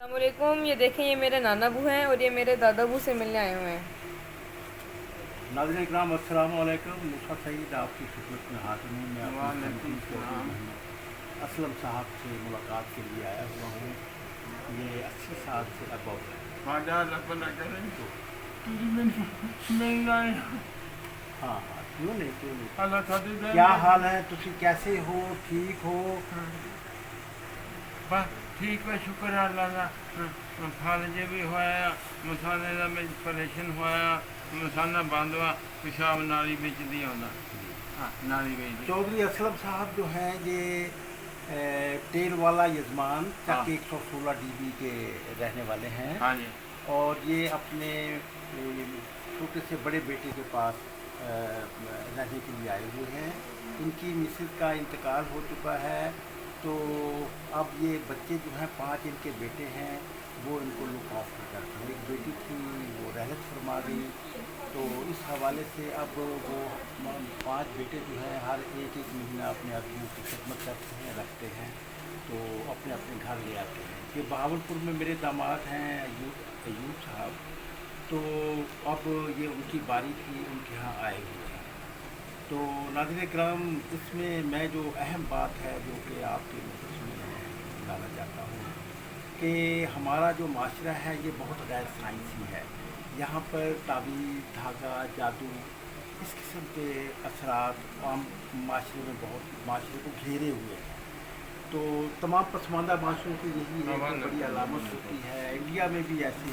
अस्सलाम वालेकुम। ये देखें, ये मेरे नाना अबू हैं और ये मेरे दादा अबू से मिलने आए हुए हैं। नाज़रीन इकराम अस्सलाम वालेकुम। मूसा सईद आपकी खिदमत में हाजिर हूँ। मैं अपनी तनकीद के मोहम्मद असलम साहब से मुलाकात के लिए आया हुआ हूँ। ये 80 साल से अबव है। हाँ हाँ, क्यों नहीं। क्या हाल है? तुसी कैसे हो? ठीक हो? बस ठीक है, शुक्र है अल्लाह का। फालजे भी होया, मसाने का मैं परेशान होया, मसाना बंद हुआ, पेशाब नाली बिच दी आंदा। हाँ, नाली बिच दी। चौधरी असलम साहब जो हैं ये तेल वाला यजमान हाँ। चक 116 DB के रहने वाले हैं। हाँ जी। और ये अपने छोटे से बड़े बेटे के पास रहने के लिए आए हुए हैं। इनकी मिसेज का इंतकाल हो चुका है, तो अब ये बच्चे जो हैं 5 इनके बेटे हैं, वो इनको लुक आफ्टर करते हैं। एक बेटी थी, वो रहलत फरमा गई, तो इस हवाले से अब वो 5 बेटे जो हैं हर एक महीना अपने अबू की खिदमत करते हैं, रखते हैं, तो अपने अपने घर ले आते हैं। ये बहावलपुर में मेरे दामाद हैं अयूब साहब, तो अब ये उनकी बारी थी, उनके यहाँ आए हुए हैं। तो नाज़रीन इकराम, इसमें मैं जो अहम बात है जो कि आपके नज़र में लाना चाहता हूँ कि हमारा जो माशरा है ये बहुत गैर साइंसी है। यहाँ पर तावीज़, धागा, जादू, इस किस्म के असरात आम माशरे में बहुत माशरे को घेरे हुए हैं। तो तमाम पसमानदा माशरों की यही एक बड़ी अलामत होती है। इंडिया में भी ऐसी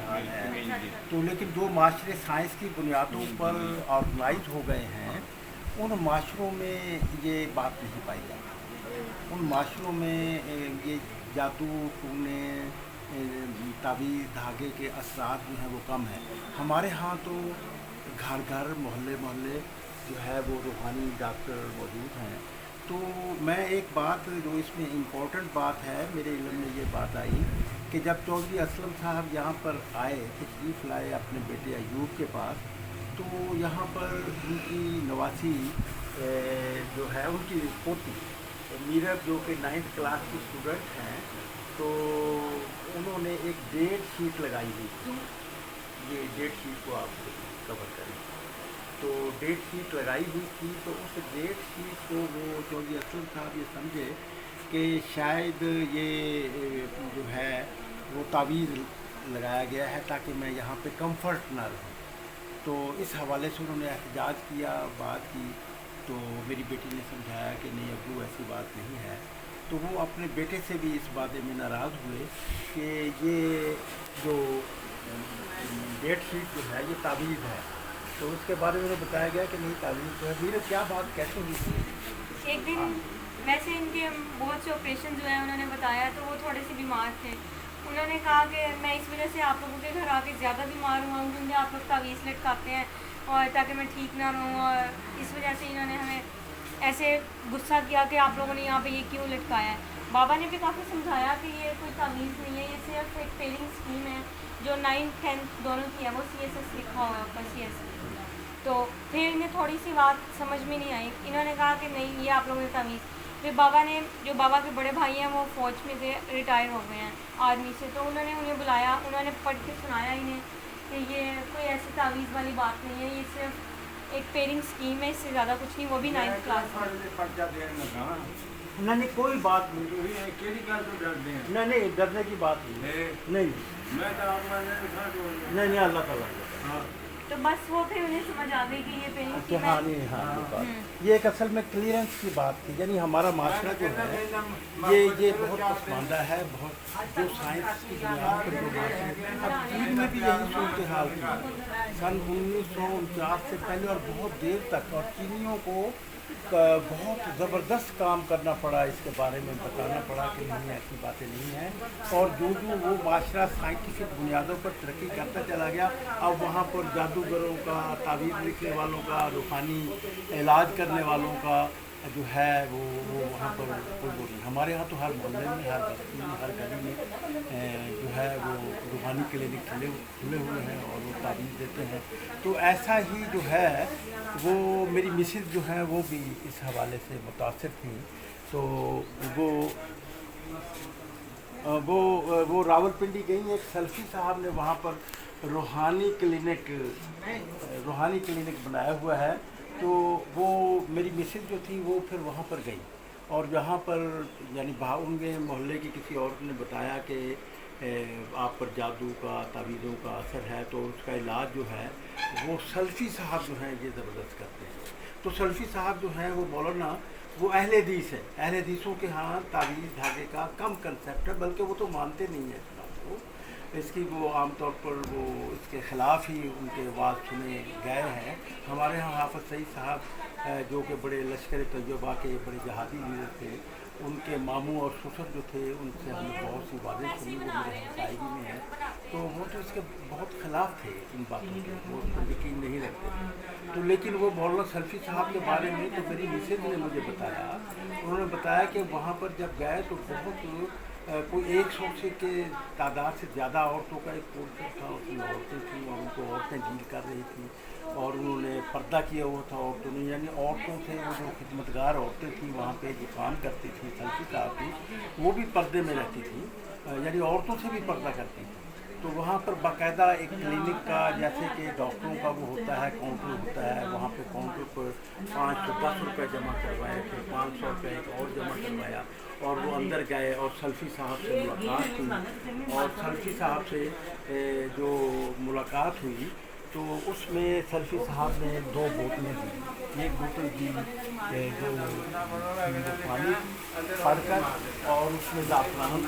हाल है। तो लेकिन जो माशरे साइंस की बुनियादों पर ऑर्गेनाइज हो गए हैं, उन माशरों में ये बात नहीं पाई जाती। उन माशरों में ये जादू टूने, तावीज़, धागे के असरात जो हैं वो कम हैं। हमारे यहाँ तो घर घर, मोहल्ले मोहल्ले जो है वो रूहानी डॉक्टर मौजूद हैं। तो मैं एक बात जो इसमें इम्पोर्टेंट बात है, मेरे इल्म में ये बात आई कि जब चौधरी असलम साहब यहाँ पर आए, तशरीफ़ लाए अपने बेटे अयूब के पास, तो यहाँ पर उनकी नवासी जो है उनकी पोती मीरब, जो कि 9th क्लास की स्टूडेंट हैं, तो उन्होंने एक डेट शीट लगाई हुई थी। ये डेट शीट को आप कवर करें, तो डेट शीट लगाई हुई थी। तो उस डेट शीट को वो चौधरी असलम साहब ये समझे कि शायद ये जो है वो तावीज़ लगाया गया है ताकि मैं यहाँ पे कंफर्ट ना रहूँ। तो इस हवाले से उन्होंने एहतजाज किया, बात की। तो मेरी बेटी ने समझाया कि नहीं अबू, ऐसी बात नहीं है। तो वो अपने बेटे से भी इस बारे में नाराज़ हुए कि ये जो डेट शीट जो है ये तावीज़ है। तो उसके बारे में बताया गया कि नहीं, तावीज़ जो है। वीर, क्या बात कैसे हुई थी? एक दिन वैसे इनके बहुत से ऑपरेशन जो हैं उन्होंने बताया, तो वो थोड़े से बीमार थे। उन्होंने कहा कि मैं इस वजह से आप लोगों के घर आके ज़्यादा बीमार हुआ हूँ क्योंकि आप लोग तावीज़ लटकाते हैं और ताकि मैं ठीक ना रहूँ, और इस वजह से इन्होंने हमें ऐसे गुस्सा किया कि आप लोगों ने यहाँ पे ये क्यों लटकाया है। बाबा ने भी काफ़ी समझाया कि ये कोई तावीज़ नहीं है, ये सिर्फ एक पेयरिंग स्कीम है जो 9th 10th दोनों की है, वो CSS लिखा हुआ है ऊपर CSS। तो फिर इन्हें थोड़ी सी बात समझ में नहीं आई, इन्होंने कहा कि नहीं, ये आप लोगों ने तावीज़। फिर बाबा ने, जो बाबा के बड़े भाई हैं वो फ़ौज में से रिटायर हो गए हैं आर्मी से, तो उन्होंने उन्हें बुलाया, उन्होंने पढ़ के सुनाया इन्हें कि ये कोई ऐसी तावीज़ वाली बात नहीं है, ये सिर्फ एक पेयरिंग स्कीम है, इससे ज़्यादा कुछ नहीं, वो भी 9th क्लास में। नहीं, कोई बात नहीं। नहीं नहीं, डरने की बात नहीं। नहीं, अल्लाह ताला। तो बस वो फिर उन्हें समझ आ गई कि ये पेयरिंग अच्छा, स्कीम हाँ है। नहीं, हाँ ये बात, ये एक असल में क्लियरेंस की बात थी। यानी हमारा माशरा जो है ये बहुत पसमानदा है, बहुत जो साइंस की बुनियाद पर जो माशरा। अब चीन में भी यही सूरत हाल थी सन 1949 से पहले और बहुत देर तक, और चीनियों को बहुत ज़बरदस्त काम करना पड़ा, इसके बारे में बताना पड़ा कि नहीं, ऐसी बातें नहीं हैं। और जो जो वो माशरा साइंटिफिक बुनियादों पर तरक्की करता चला गया, अब वहाँ पर जादूगरों का, तावीज़ लिखने वालों का, रूहानी इलाज करने वालों का जो है वो वहाँ पर कोई वो नहीं। हमारे यहाँ तो हर मोहल्ले में, हर बस्ती में, हर गली में जो है वो रूहानी क्लिनिक खुले हुए हैं और वो तावीज़ देते हैं। तो ऐसा ही जो है वो मेरी मिसेज जो है वो भी इस हवाले से मुतासिर थी। तो वो वो रावलपिंडी गई, एक सल्फी साहब ने वहाँ पर रूहानी क्लिनिक बनाया हुआ है। तो वो मेरी मिसेज जो थी वो फिर वहाँ पर गई, और यहाँ पर यानी उनके मोहल्ले की किसी औरत ने बताया कि आप पर जादू का, तावीज़ों का असर है, तो उसका इलाज जो है वो सल्फी साहब जो हैं ये ज़बरदस्त करते हैं। तो सल्फी साहब जो हैं वो मौलाना, वो अहले हदीस है। अहले हदीसों के यहाँ तावीज़ धागे का कम कंसेप्ट है, बल्कि वो तो मानते नहीं है इस बात को। इसकी वो आमतौर पर वो इसके ख़िलाफ़ ही उनके वाद सुने गए हैं। हमारे यहाँ हाफ़िज़ सईद साहब जो कि बड़े लश्कर तैयबा के बड़े जहादी लीडर थे, उनके मामू और ससुर जो थे उनसे हमने बहुत सी बातें सुनी, वो मेरे हमसायगी में है। तो वो तो इसके बहुत ख़िलाफ़ थे इन बातों के, वो तो यकीन नहीं रखते थे। तो लेकिन वो मौलाना सल्फी साहब के बारे में तो मेरी मिसेज ने मुझे बताया, उन्होंने बताया कि वहाँ पर जब गए तो बहुत कोई 100 से के तादाद से ज़्यादा औरतों का एक पोर्शन था, उसमें औरतें थीं और उनको औरतें डील कर रही थी, और उन्होंने पर्दा किया हुआ था औरतों ने, यानी औरतों से वो जो खिदमतगार औरतें थीं वहाँ पे जो काम करती थी सल्फी साहब की, वो भी पर्दे में रहती थी, यानी औरतों से भी पर्दा करती थी। तो वहाँ पर बाकायदा एक क्लिनिक का, जैसे कि डॉक्टरों का वो होता है, काउंटर होता है, वहाँ पे काउंटर पर 510 रुपये जमा करवाए, फिर 500 रुपये एक और जमा करवाया, और वो अंदर गए और सल्फी साहब से मुलाकात हुई। और सल्फी साहब से जो मुलाकात हुई तो उसमें सल्फी साहब ने 2 बोतलें दी। एक बोतल दी जो पानी पड़कर, और उसमें ज़ाफ़रान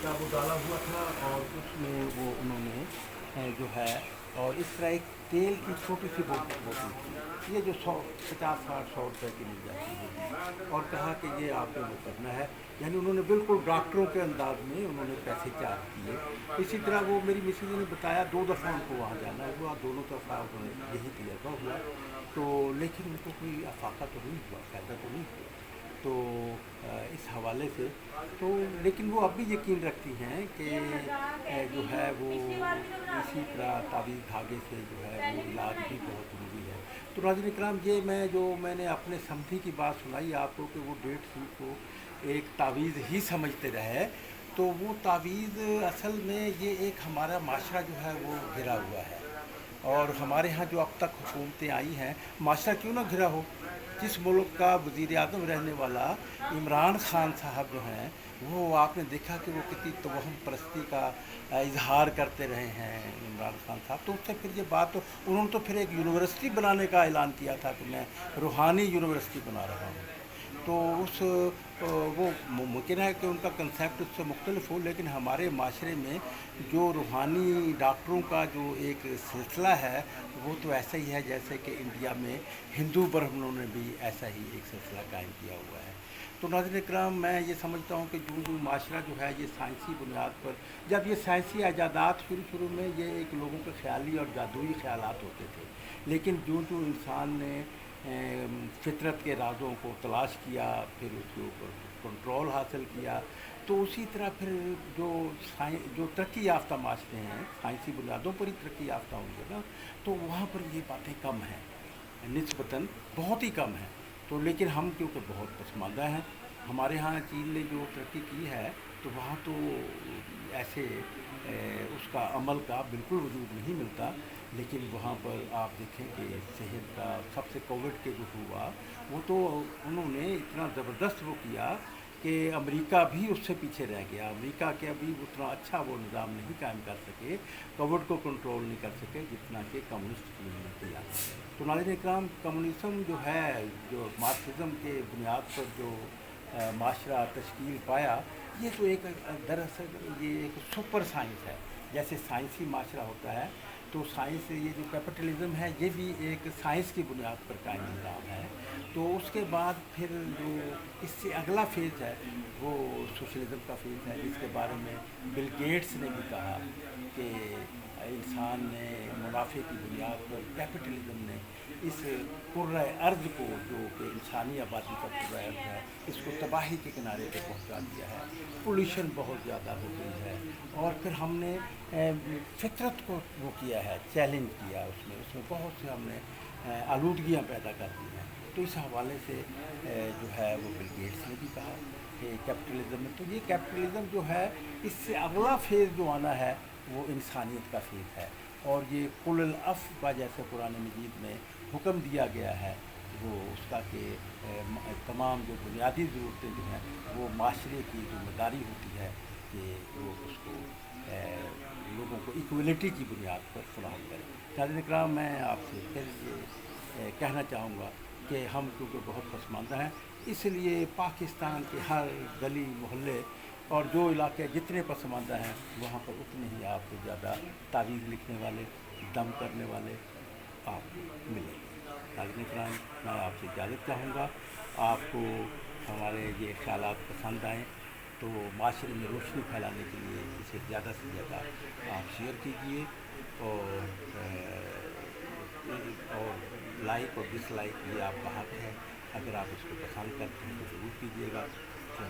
का वो डाला हुआ था, और उसमें वो उन्होंने जो है, और इस तरह एक तेल की छोटी सी बोतल थी, ये जो 50-60-100 रुपये की मिल जाती है, और कहा कि ये आपको वो करना है। यानी उन्होंने बिल्कुल डॉक्टरों के अंदाज में उन्होंने पैसे चार्ज किए। इसी तरह वो मेरी मिसेज ने बताया 2 दफ़ा उनको वहाँ जाना हुआ, दोनों तरफा उन्होंने यही तजर्बा हुआ, तो लेकिन उनको कोई अफाका तो नहीं हुआ, फ़ायदा तो नहीं हुआ। तो इस हवाले से तो, लेकिन वो अब भी यकीन रखती हैं कि जो है वो इसी तरह तावीज़ धागे से जो है वो इलाज भी बहुत ज़रूरी है। तो नाज़रीन इकराम, ये मैंने अपने समझी की बात सुनाई आपको कि वो डेढ़ सी को एक तावीज़ ही समझते रहे, तो वो तावीज़ असल में ये एक हमारा माशरा जो है वो घिरा हुआ है। और हमारे यहाँ जो अब तक हुकूमतें आई हैं, माशरा क्यों ना घिरा हो, जिस मुल्क का वज़ीर आज़म रहने वाला इमरान खान साहब जो हैं, वो आपने देखा कि वो कितनी तवहम परस्ती का इजहार करते रहे हैं इमरान खान साहब। तो उससे फिर ये बात, तो उन्होंने तो फिर एक यूनिवर्सिटी बनाने का ऐलान किया था कि मैं रूहानी यूनिवर्सिटी बना रहा हूँ। तो वो मुमकिन है कि उनका कंसेप्ट उससे मुख्तलिफ हो, लेकिन हमारे माशरे में जो रूहानी डॉक्टरों का जो एक सिलसिला है वो तो ऐसा ही है जैसे कि इंडिया में हिंदू ब्राह्मणों ने भी ऐसा ही एक सिलसिला कायम किया हुआ है। तो नाज़रीन इकराम, मैं ये समझता हूँ कि जो माशरा जो है ये साइंसी बुनियाद पर, जब ये साइंसी ईजादात शुरू में ये एक लोगों के ख्याली और जादुई ख्यालात होते थे, लेकिन जो इंसान ने फितरत के राज़ों को तलाश किया, फिर उसके ऊपर कंट्रोल हासिल किया, तो उसी तरह फिर जो तरक्की याफ्ता माशरे हैं, साइंसी बुनियादों पर ही तरक्की याफ्ता होंगे ना, तो वहाँ पर ये बातें कम हैं, निस्बतन बहुत ही कम हैं। तो लेकिन हम क्योंकि बहुत पसमानदा हैं, हमारे यहाँ चीन ने जो तरक्की की है, तो वहाँ तो ऐसे उसका अमल का बिल्कुल वजूद नहीं मिलता। लेकिन वहाँ पर आप देखें कि सेहत का सबसे कोविड के जो हुआ, वो तो उन्होंने इतना ज़बरदस्त वो किया कि अमेरिका भी उससे पीछे रह गया। अमेरिका के अभी उतना अच्छा वो निज़ाम नहीं कायम कर सके, कोविड को कंट्रोल नहीं कर सके जितना कि कम्युनिस्ट ने किया। तो नाज़रीन इकराम, कम्युनिज़्म जो है, जो मार्क्सिज़्म के बुनियाद पर जो माशरा तश्कील पाया, ये तो एक दरअसल ये एक सुपर साइंस है। जैसे साइंसी माशरा होता है, तो साइंस, ये जो कैपिटलिज़म है ये भी एक साइंस की बुनियाद पर कायम निज़ाम है। तो उसके बाद फिर जो इससे अगला फेज़ है वो सोशलिज़म का फेज़ है, जिसके बारे में बिल गेट्स ने भी कहा कि इंसान ने मुनाफे की बुनियाद पर, कैपिटलिज़म ने इस कुर्रा अर्ज़ को, जो कि इंसानी आबादी का कुर्रा अर्ज़ है, इसको तबाही के किनारे पे पहुंचा दिया है। पोल्यूशन बहुत ज़्यादा हो गई है, और फिर हमने फितरत को वो किया है, चैलेंज किया, उसमें बहुत से हमने आलूदगियाँ पैदा कर दी हैं। तो इस हवाले से जो है वो बिल गेट्स ने भी कहा कि कैपिटलिज्म में, तो ये कैपिटलिज्म जो है इससे अगला फेज़ जो आना है वो इंसानियत का फेज़ है। और ये कुल अफ़ का जैसे कुरान मजीद में हुक्म दिया गया है वो उसका कि तमाम जो बुनियादी ज़रूरतें जो हैं वो माशरे की ज़िम्मेदारी होती है कि वो उसको लोगों को इक्वलिटी की बुनियाद पर फराहम करें। नाज़रीन इकराम, मैं आपसे फिर ये कहना चाहूँगा कि हम क्योंकि बहुत पसमानदा हैं, इसलिए पाकिस्तान के हर गली मोहल्ले और जो इलाके जितने पसमानदा हैं वहाँ पर उतने ही आपको ज़्यादा तावीज़ लिखने वाले, दम करने वाले आपको मिलेंगे। नाज़रीन इकराम, मैं आपसे इजाज़त चाहूँगा। आपको हमारे ये ख़यालात पसंद आएँ तो माशरे में रोशनी फैलाने के लिए इसे ज़्यादा से ज़्यादा आप शेयर कीजिए और लाइक और डिसलाइक ये आपका हक़ है। अगर आप इसको पसंद करते हैं तो ज़रूर कीजिएगा। तो